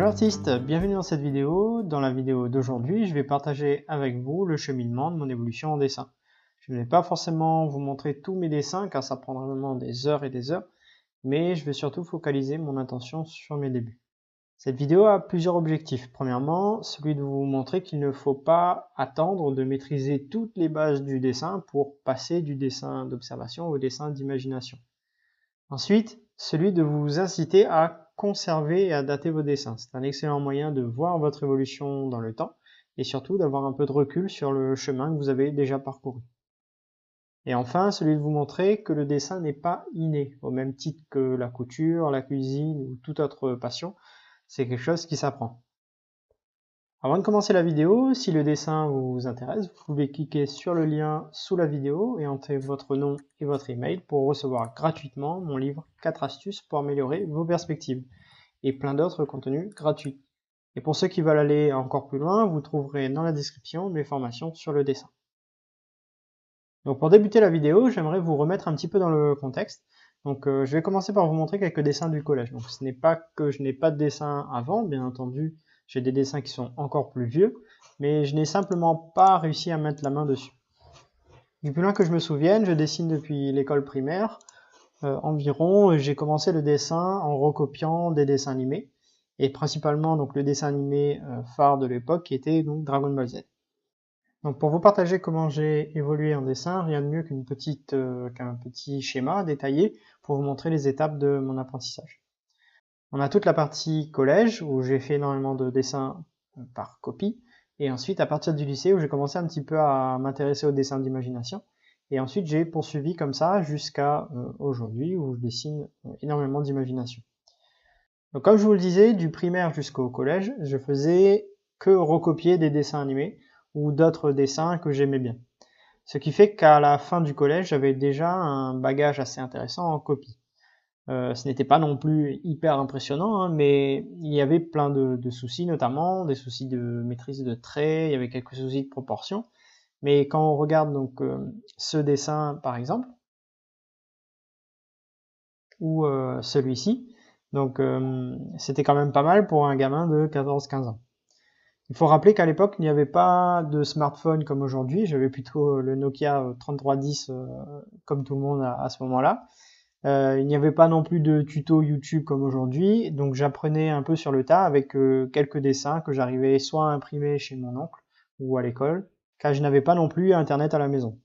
Hello artistes, bienvenue dans cette vidéo. Dans la vidéo d'aujourd'hui, je vais partager avec vous le cheminement de mon évolution en dessin. Je ne vais pas forcément vous montrer tous mes dessins car ça prendra vraiment des heures et des heures, mais je vais surtout focaliser mon attention sur mes débuts. Cette vidéo a plusieurs objectifs. Premièrement, celui de vous montrer qu'il ne faut pas attendre de maîtriser toutes les bases du dessin pour passer du dessin d'observation au dessin d'imagination. Ensuite, celui de vous inciter à conserver et à dater vos dessins. C'est un excellent moyen de voir votre évolution dans le temps et surtout d'avoir un peu de recul sur le chemin que vous avez déjà parcouru. Et enfin, celui de vous montrer que le dessin n'est pas inné, au même titre que la couture, la cuisine ou toute autre passion, c'est quelque chose qui s'apprend. Avant de commencer la vidéo, si le dessin vous intéresse, vous pouvez cliquer sur le lien sous la vidéo et entrer votre nom et votre email pour recevoir gratuitement mon livre 4 astuces pour améliorer vos perspectives et plein d'autres contenus gratuits. Et pour ceux qui veulent aller encore plus loin, vous trouverez dans la description mes formations sur le dessin. Donc pour débuter la vidéo, j'aimerais vous remettre un petit peu dans le contexte. Donc je vais commencer par vous montrer quelques dessins du collège. Donc ce n'est pas que je n'ai pas de dessin avant, bien entendu, j'ai des dessins qui sont encore plus vieux, mais je n'ai simplement pas réussi à mettre la main dessus. Du plus loin que je me souvienne, je dessine depuis l'école primaire environ. J'ai commencé le dessin en recopiant des dessins animés, et principalement donc le dessin animé phare de l'époque qui était donc Dragon Ball Z. Donc pour vous partager comment j'ai évolué en dessin, rien de mieux qu'un petit schéma détaillé pour vous montrer les étapes de mon apprentissage. On a toute la partie collège où j'ai fait énormément de dessins par copie, et ensuite à partir du lycée où j'ai commencé un petit peu à m'intéresser au dessin d'imagination, et ensuite j'ai poursuivi comme ça jusqu'à aujourd'hui où je dessine énormément d'imagination. Donc comme je vous le disais, du primaire jusqu'au collège, je faisais que recopier des dessins animés ou d'autres dessins que j'aimais bien. Ce qui fait qu'à la fin du collège, j'avais déjà un bagage assez intéressant en copie. Ce n'était pas non plus hyper impressionnant, hein, mais il y avait plein de soucis, notamment des soucis de maîtrise de traits, il y avait quelques soucis de proportion. Mais quand on regarde donc ce dessin par exemple, ou celui-ci, donc c'était quand même pas mal pour un gamin de 14-15 ans. Il faut rappeler qu'à l'époque, il n'y avait pas de smartphone comme aujourd'hui, j'avais plutôt le Nokia 3310 comme tout le monde à ce moment-là. Il n'y avait pas non plus de tuto YouTube comme aujourd'hui, donc j'apprenais un peu sur le tas avec quelques dessins que j'arrivais soit à imprimer chez mon oncle ou à l'école, car je n'avais pas non plus internet à la maison.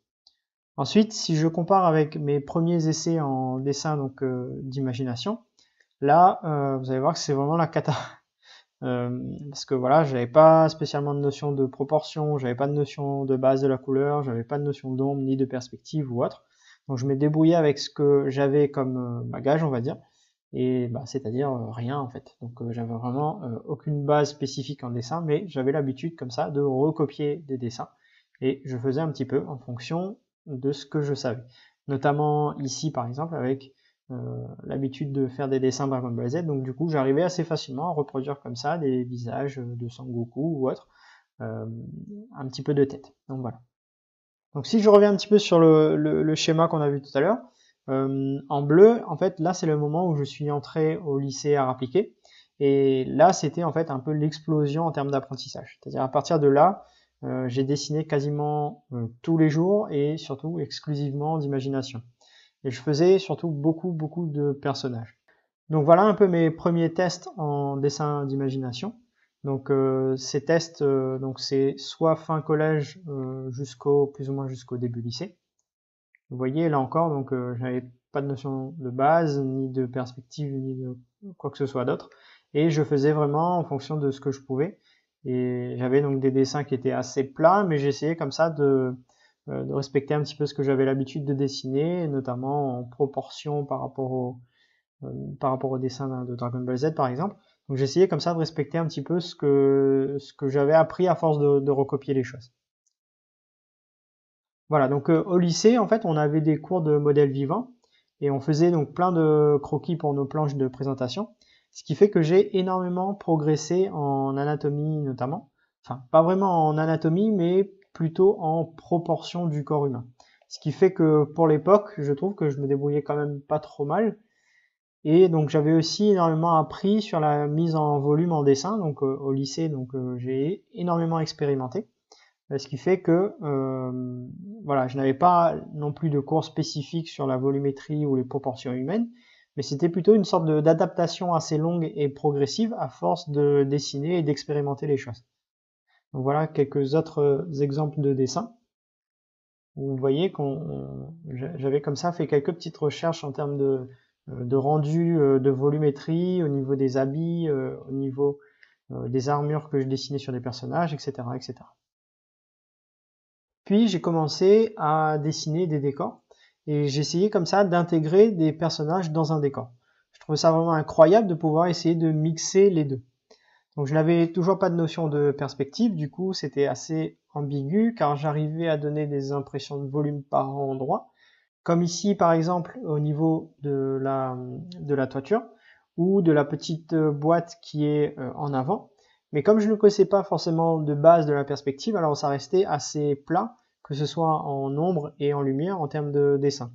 Ensuite, si je compare avec mes premiers essais en dessin donc d'imagination, là vous allez voir que c'est vraiment la cata. Parce que voilà, j'avais pas spécialement de notion de proportion, j'avais pas de notion de base de la couleur, j'avais pas de notion d'ombre ni de perspective ou autre. Donc je me débrouillais avec ce que j'avais comme bagage, on va dire, et bah, c'est-à-dire rien en fait. Donc j'avais vraiment aucune base spécifique en dessin, mais j'avais l'habitude comme ça de recopier des dessins, et je faisais un petit peu en fonction de ce que je savais. Notamment ici par exemple avec l'habitude de faire des dessins Dragon Ball Z, donc du coup j'arrivais assez facilement à reproduire comme ça des visages de Sangoku ou autre, un petit peu de tête. Donc voilà. Donc si je reviens un petit peu sur le schéma qu'on a vu tout à l'heure, en bleu, en fait là c'est le moment où je suis entré au lycée art appliqué, et là c'était en fait un peu l'explosion en termes d'apprentissage. C'est-à-dire à partir de là, j'ai dessiné quasiment tous les jours et surtout exclusivement d'imagination. Et je faisais surtout beaucoup de personnages. Donc voilà un peu mes premiers tests en dessin d'imagination. Donc ces tests, donc c'est soit fin collège jusqu'au plus ou moins jusqu'au début lycée. Vous voyez là encore, donc j'avais pas de notion de base, ni de perspective, ni de quoi que ce soit d'autre. Et je faisais vraiment en fonction de ce que je pouvais. Et j'avais donc des dessins qui étaient assez plats, mais j'essayais comme ça de respecter un petit peu ce que j'avais l'habitude de dessiner, notamment en proportion par rapport au dessin de Dragon Ball Z par exemple. Donc j'essayais comme ça de respecter un petit peu ce que j'avais appris à force de recopier les choses. Voilà, donc au lycée en fait on avait des cours de modèles vivants et on faisait donc plein de croquis pour nos planches de présentation, ce qui fait que j'ai énormément progressé en anatomie notamment, enfin pas vraiment en anatomie mais plutôt en proportion du corps humain. Ce qui fait que pour l'époque, je trouve que je me débrouillais quand même pas trop mal. Et donc j'avais aussi énormément appris sur la mise en volume en dessin, donc au lycée, donc j'ai énormément expérimenté. Ce qui fait que voilà, je n'avais pas non plus de cours spécifiques sur la volumétrie ou les proportions humaines, mais c'était plutôt une sorte d'adaptation assez longue et progressive à force de dessiner et d'expérimenter les choses. Donc voilà quelques autres exemples de dessins. Vous voyez qu'on j'avais comme ça fait quelques petites recherches en termes de rendu de volumétrie au niveau des habits, au niveau des armures que je dessinais sur les personnages, etc., etc. Puis j'ai commencé à dessiner des décors et j'ai essayé comme ça d'intégrer des personnages dans un décor. Je trouvais ça vraiment incroyable de pouvoir essayer de mixer les deux. Donc je n'avais toujours pas de notion de perspective, du coup c'était assez ambigu car j'arrivais à donner des impressions de volume par endroit, comme ici par exemple au niveau de la toiture ou de la petite boîte qui est en avant. Mais comme je ne connaissais pas forcément de base de la perspective, alors ça restait assez plat, que ce soit en ombre et en lumière en termes de dessin.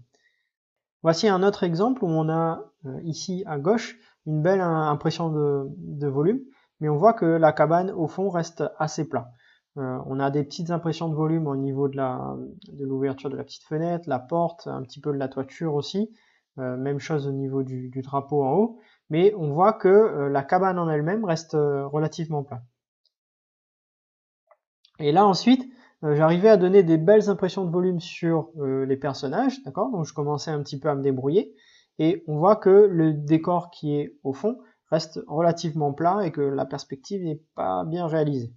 Voici un autre exemple où on a ici à gauche une belle impression de volume, mais on voit que la cabane au fond reste assez plat. On a des petites impressions de volume au niveau de l'ouverture de la petite fenêtre, la porte, un petit peu de la toiture aussi. Même chose au niveau du drapeau en haut, mais on voit que la cabane en elle-même reste relativement plat. Et là ensuite, j'arrivais à donner des belles impressions de volume sur les personnages, d'accord? Donc je commençais un petit peu à me débrouiller, et on voit que le décor qui est au fond reste relativement plat et que la perspective n'est pas bien réalisée.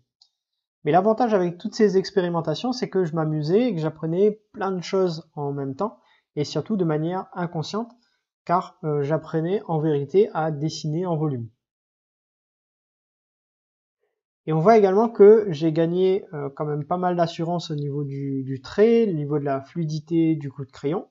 Mais l'avantage avec toutes ces expérimentations, c'est que je m'amusais et que j'apprenais plein de choses en même temps, et surtout de manière inconsciente, car j'apprenais en vérité à dessiner en volume. Et on voit également que j'ai gagné quand même pas mal d'assurance au niveau du trait, au niveau de la fluidité du coup de crayon.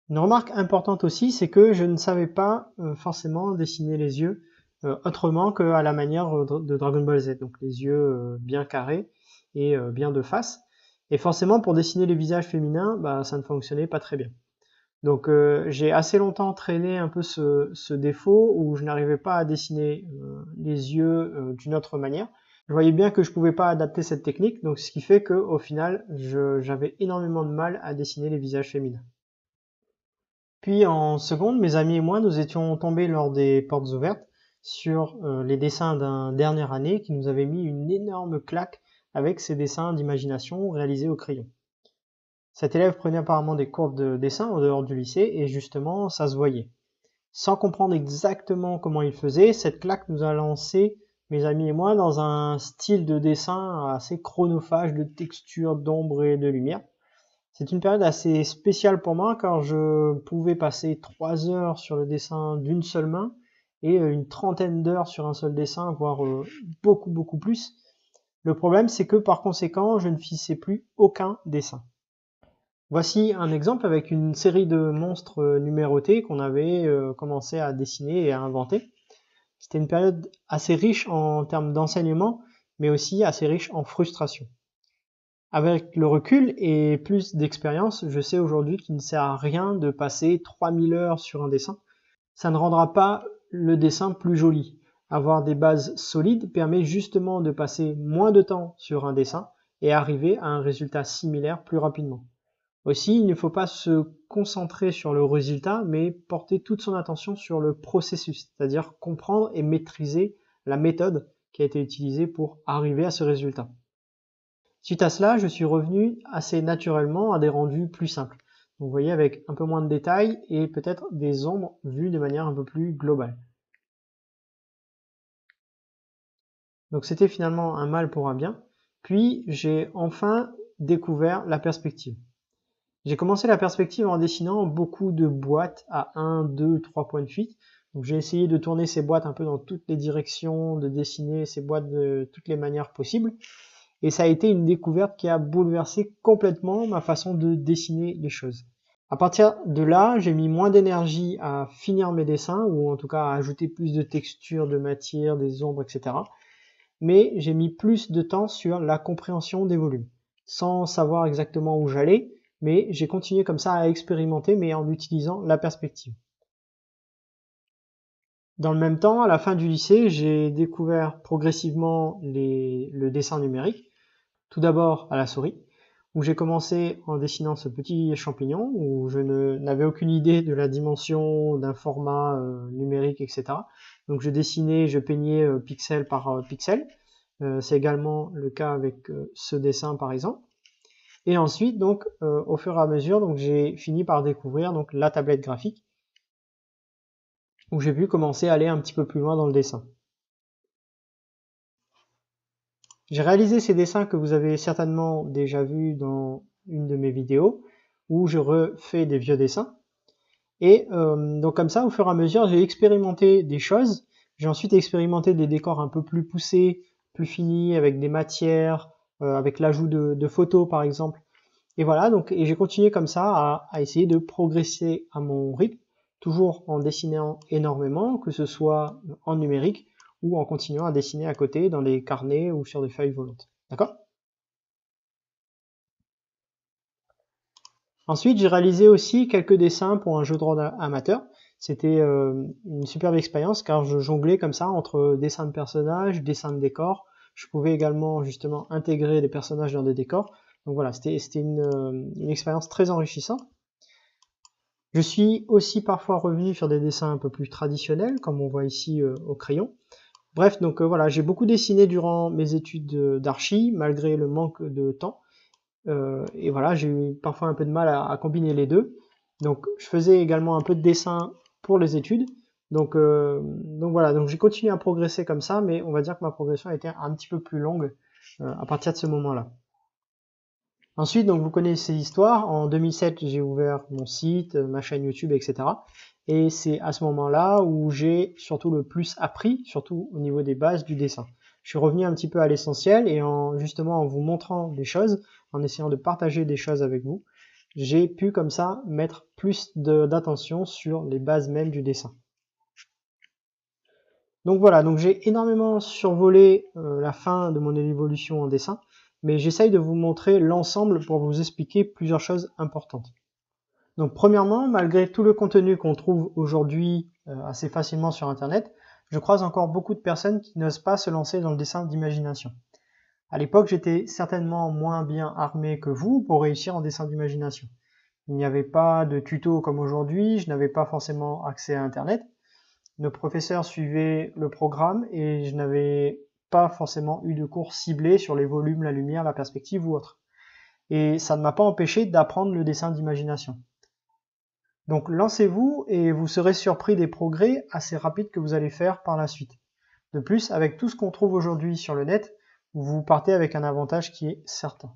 Une remarque importante aussi, c'est que je ne savais pas forcément dessiner les yeux autrement qu'à la manière de Dragon Ball Z, donc les yeux bien carrés et bien de face. Et forcément, pour dessiner les visages féminins, bah, ça ne fonctionnait pas très bien. Donc j'ai assez longtemps traîné un peu ce défaut où je n'arrivais pas à dessiner les yeux d'une autre manière. Je voyais bien que je pouvais pas adapter cette technique, donc ce qui fait que au final, j'avais énormément de mal à dessiner les visages féminins. Puis en seconde, mes amis et moi, nous étions tombés lors des portes ouvertes sur les dessins d'un dernière année qui nous avait mis une énorme claque avec ses dessins d'imagination réalisés au crayon. Cet élève prenait apparemment des cours de dessin en dehors du lycée et justement, ça se voyait. Sans comprendre exactement comment il faisait, cette claque nous a lancé, mes amis et moi, dans un style de dessin assez chronophage de texture, d'ombre et de lumière. C'est une période assez spéciale pour moi car je pouvais passer 3 heures sur le dessin d'une seule main et une trentaine d'heures sur un seul dessin, voire beaucoup plus. Le problème, c'est que par conséquent, je ne fissais plus aucun dessin. Voici un exemple avec une série de monstres numérotés qu'on avait commencé à dessiner et à inventer. C'était une période assez riche en termes d'enseignement, mais aussi assez riche en frustration. Avec le recul et plus d'expérience, je sais aujourd'hui qu'il ne sert à rien de passer 3000 heures sur un dessin. Ça ne rendra pas le dessin plus joli. Avoir des bases solides permet justement de passer moins de temps sur un dessin et arriver à un résultat similaire plus rapidement. Aussi, il ne faut pas se concentrer sur le résultat, mais porter toute son attention sur le processus, c'est-à-dire comprendre et maîtriser la méthode qui a été utilisée pour arriver à ce résultat. Suite à cela, je suis revenu assez naturellement à des rendus plus simples. Donc, vous voyez, avec un peu moins de détails et peut-être des ombres vues de manière un peu plus globale. Donc c'était finalement un mal pour un bien. Puis j'ai enfin découvert la perspective. J'ai commencé la perspective en dessinant beaucoup de boîtes à 1, 2, 3 points de fuite. Donc j'ai essayé de tourner ces boîtes un peu dans toutes les directions, de dessiner ces boîtes de toutes les manières possibles. Et ça a été une découverte qui a bouleversé complètement ma façon de dessiner les choses. À partir de là, j'ai mis moins d'énergie à finir mes dessins, ou en tout cas à ajouter plus de textures, de matière, des ombres, etc. Mais j'ai mis plus de temps sur la compréhension des volumes, sans savoir exactement où j'allais, mais j'ai continué comme ça à expérimenter, mais en utilisant la perspective. Dans le même temps, à la fin du lycée, j'ai découvert progressivement le dessin numérique. Tout d'abord à la souris, où j'ai commencé en dessinant ce petit champignon, où je n'avais aucune idée de la dimension d'un format numérique, etc. Donc je dessinais, je peignais pixel par pixel. C'est également le cas avec ce dessin par exemple. Et ensuite, donc, au fur et à mesure, donc j'ai fini par découvrir donc la tablette graphique, où j'ai pu commencer à aller un petit peu plus loin dans le dessin. J'ai réalisé ces dessins que vous avez certainement déjà vus dans une de mes vidéos, où je refais des vieux dessins. Et donc comme ça, au fur et à mesure, j'ai expérimenté des choses. J'ai ensuite expérimenté des décors un peu plus poussés, plus finis, avec des matières, avec l'ajout de photos par exemple. Et voilà, donc, et j'ai continué comme ça à essayer de progresser à mon rythme, toujours en dessinant énormément, que ce soit en numérique ou en continuant à dessiner à côté dans les carnets ou sur des feuilles volantes. D'accord? Ensuite, j'ai réalisé aussi quelques dessins pour un jeu de rôle amateur. C'était une superbe expérience car je jonglais comme ça entre dessin de personnages, dessin de décors. Je pouvais également justement intégrer des personnages dans des décors. Donc voilà, c'était une expérience très enrichissante. Je suis aussi parfois revenu sur des dessins un peu plus traditionnels, comme on voit ici au crayon. Bref, donc voilà, j'ai beaucoup dessiné durant mes études d'archi, malgré le manque de temps. Et voilà, j'ai eu parfois un peu de mal à combiner les deux. Donc je faisais également un peu de dessin pour les études. Donc voilà, donc j'ai continué à progresser comme ça, mais on va dire que ma progression a été un petit peu plus longue à partir de ce moment-là. Ensuite, donc vous connaissez l'histoire. En 2007, j'ai ouvert mon site, ma chaîne YouTube, etc. Et c'est à ce moment-là où j'ai surtout le plus appris, surtout au niveau des bases du dessin. Je suis revenu un petit peu à l'essentiel et justement en vous montrant des choses, en essayant de partager des choses avec vous, j'ai pu comme ça mettre plus d'attention sur les bases même du dessin. Donc voilà, donc j'ai énormément survolé la fin de mon évolution en dessin, mais j'essaye de vous montrer l'ensemble pour vous expliquer plusieurs choses importantes. Donc premièrement, malgré tout le contenu qu'on trouve aujourd'hui assez facilement sur internet, je croise encore beaucoup de personnes qui n'osent pas se lancer dans le dessin d'imagination. À l'époque, j'étais certainement moins bien armé que vous pour réussir en dessin d'imagination. Il n'y avait pas de tuto comme aujourd'hui, je n'avais pas forcément accès à internet. Nos professeurs suivaient le programme et je n'avais pas forcément eu de cours ciblés sur les volumes, la lumière, la perspective ou autre. Et ça ne m'a pas empêché d'apprendre le dessin d'imagination. Donc lancez-vous et vous serez surpris des progrès assez rapides que vous allez faire par la suite. De plus, avec tout ce qu'on trouve aujourd'hui sur le net, vous partez avec un avantage qui est certain.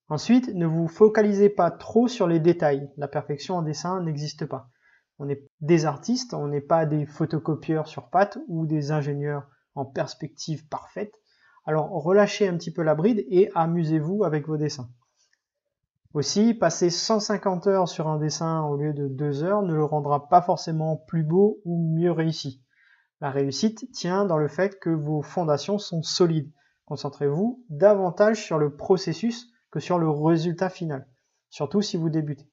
Ensuite, ne vous focalisez pas trop sur les détails. La perfection en dessin n'existe pas. On est des artistes, on n'est pas des photocopieurs sur pattes ou des ingénieurs en perspective parfaite. Alors relâchez un petit peu la bride et amusez-vous avec vos dessins. Aussi, passer 150 heures sur un dessin au lieu de 2 heures ne le rendra pas forcément plus beau ou mieux réussi. La réussite tient dans le fait que vos fondations sont solides. Concentrez-vous davantage sur le processus que sur le résultat final, surtout si vous débutez.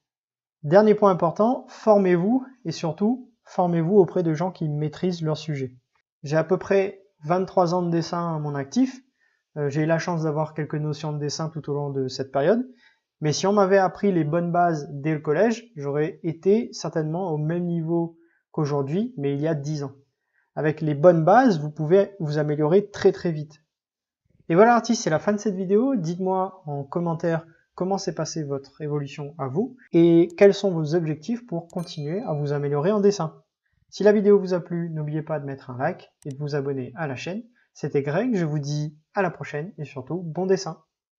Dernier point important, formez-vous et surtout, formez-vous auprès de gens qui maîtrisent leur sujet. J'ai à peu près 23 ans de dessin à mon actif. J'ai eu la chance d'avoir quelques notions de dessin tout au long de cette période. Mais si on m'avait appris les bonnes bases dès le collège, j'aurais été certainement au même niveau qu'aujourd'hui, mais il y a 10 ans. Avec les bonnes bases, vous pouvez vous améliorer très très vite. Et voilà artistes, c'est la fin de cette vidéo. Dites-moi en commentaire comment s'est passée votre évolution à vous et quels sont vos objectifs pour continuer à vous améliorer en dessin. Si la vidéo vous a plu, n'oubliez pas de mettre un like et de vous abonner à la chaîne. C'était Greg, je vous dis à la prochaine et surtout bon dessin.